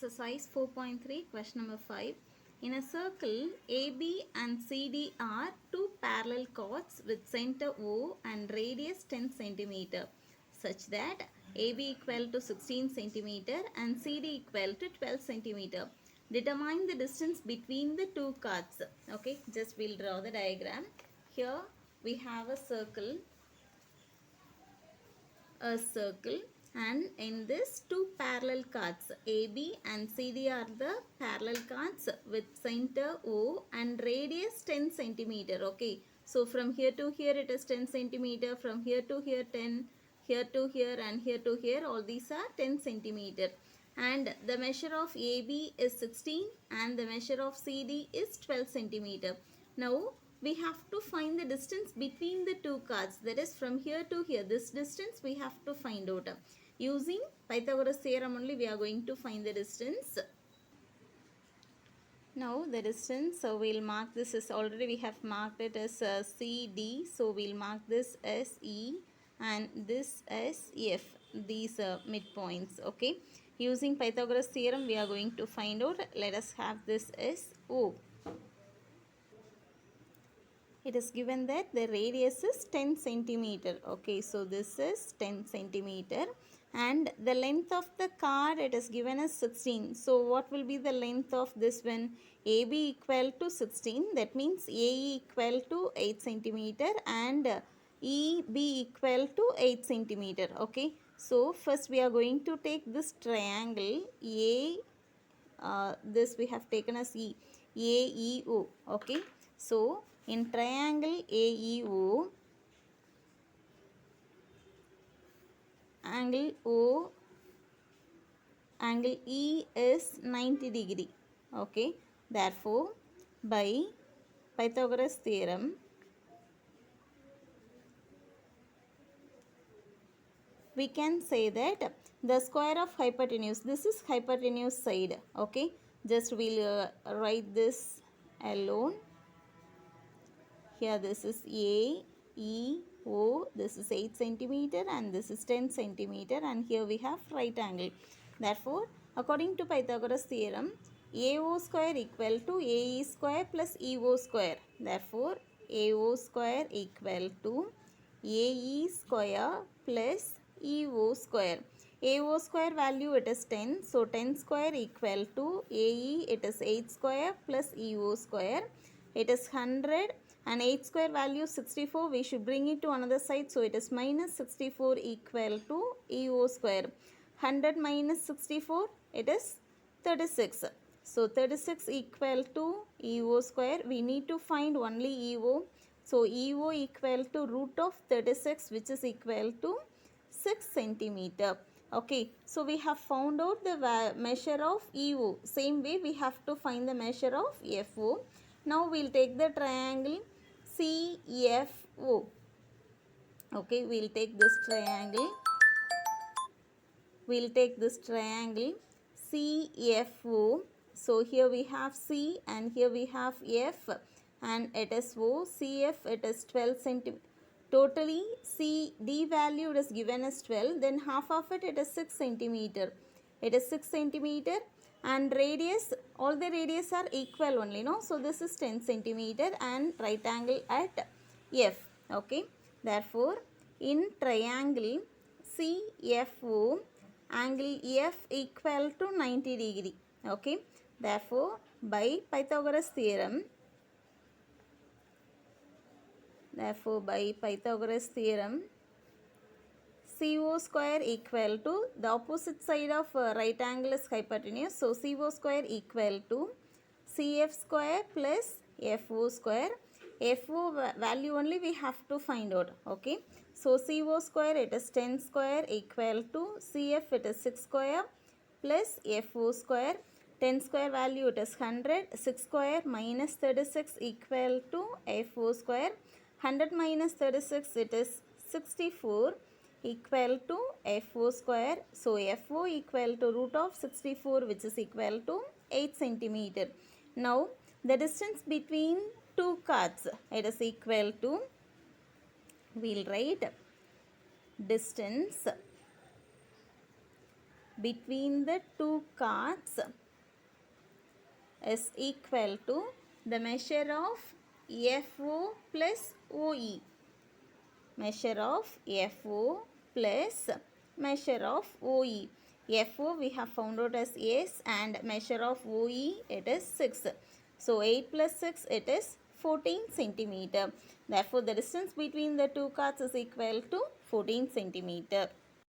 Exercise 4.3, question number 5. In a circle, AB and CD are two parallel chords with center O and radius 10 cm, such that AB equal to 16 cm and CD equal to 12 cm. Determine the distance between the two chords. Okay, just we'll draw the diagram. Here we have a circle, and in this two parallel chords AB and CD are the parallel chords with center O and radius 10 centimeter. Okay, so from here to here it is 10 centimeter, from here to here 10, here to here and here to here, all these are 10 centimeter, and the measure of AB is 16 and the measure of CD is 12 centimeter. Now we have to find the distance between the two chords, that is from here to here. This distance we have to find out. Using Pythagoras theorem only we are going to find the distance. Now the distance, so we'll mark this as, already we have marked it as CD, so we'll mark this as E and this as F, these midpoints. Okay, using Pythagoras theorem we are going to find out. Let us have this as O. It is given that the radius is 10 centimeter. Okay, so this is 10 centimeter and the length of the chord it is given as 16. So what will be the length of this one? AB equal to 16, that means AE equal to 8 centimeter and EB equal to 8 centimeter. Okay, so first we are going to take this triangle A, this we have taken as E, AEO. Okay, so in triangle AEO, angle O, angle E is 90 degree. Okay, therefore by Pythagoras theorem we can say that the square of hypotenuse, this is hypotenuse side. Okay, just we'll write this alone. Here this is A, E, O, this is 8 centimeter and this is 10 centimeter, and here we have right angle. Therefore, according to Pythagoras theorem, AO square equal to AE square plus EO square. Therefore, AO square equal to AE square plus EO square. AO square value it is 10. So, 10 square equal to AE, it is 8 square plus EO square. It is 100 and 8 square value 64. We should bring it to another side. So, it is minus 64 equal to EO square. 100 minus 64, it is 36. So, 36 equal to EO square. We need to find only EO. So, EO equal to root of 36, which is equal to 6 centimeter. Okay, so we have found out the measure of EO. Same way we have to find the measure of FO. Now we'll take the triangle CFO. Okay, we'll take this triangle. We'll take this triangle CFO. So here we have C and here we have F and it is O. CF it is 12 centimeter. Totally CD value is given as 12. Then half of it is 6 centimeter. It is 6 centimeter and radius, all the radius are equal only, no? So this is 10 centimeter and right angle at F. Okay, therefore in triangle CFO, angle F equal to 90 degree. Okay, therefore by Pythagoras theorem, CO square equal to, the opposite side of right angle is hypotenuse. So, CO square equal to CF square plus FO square. FO value only we have to find out. Okay. So, CO square it is 10 square equal to CF it is 6 square plus FO square. 10 square value it is 100. 6 square minus 36 equal to FO square. 100 minus 36 it is 64 equal to FO square. So, FO equal to root of 64, which is equal to 8 centimeter. Now, the distance between two chords, it is equal to, we'll write distance between the two cards is equal to the measure of FO plus OE. Measure of FO plus measure of OE. FO we have found out as S and measure of OE it is 6. So 8 plus 6 it is 14 centimeter. Therefore the distance between the two cards is equal to 14 centimeter.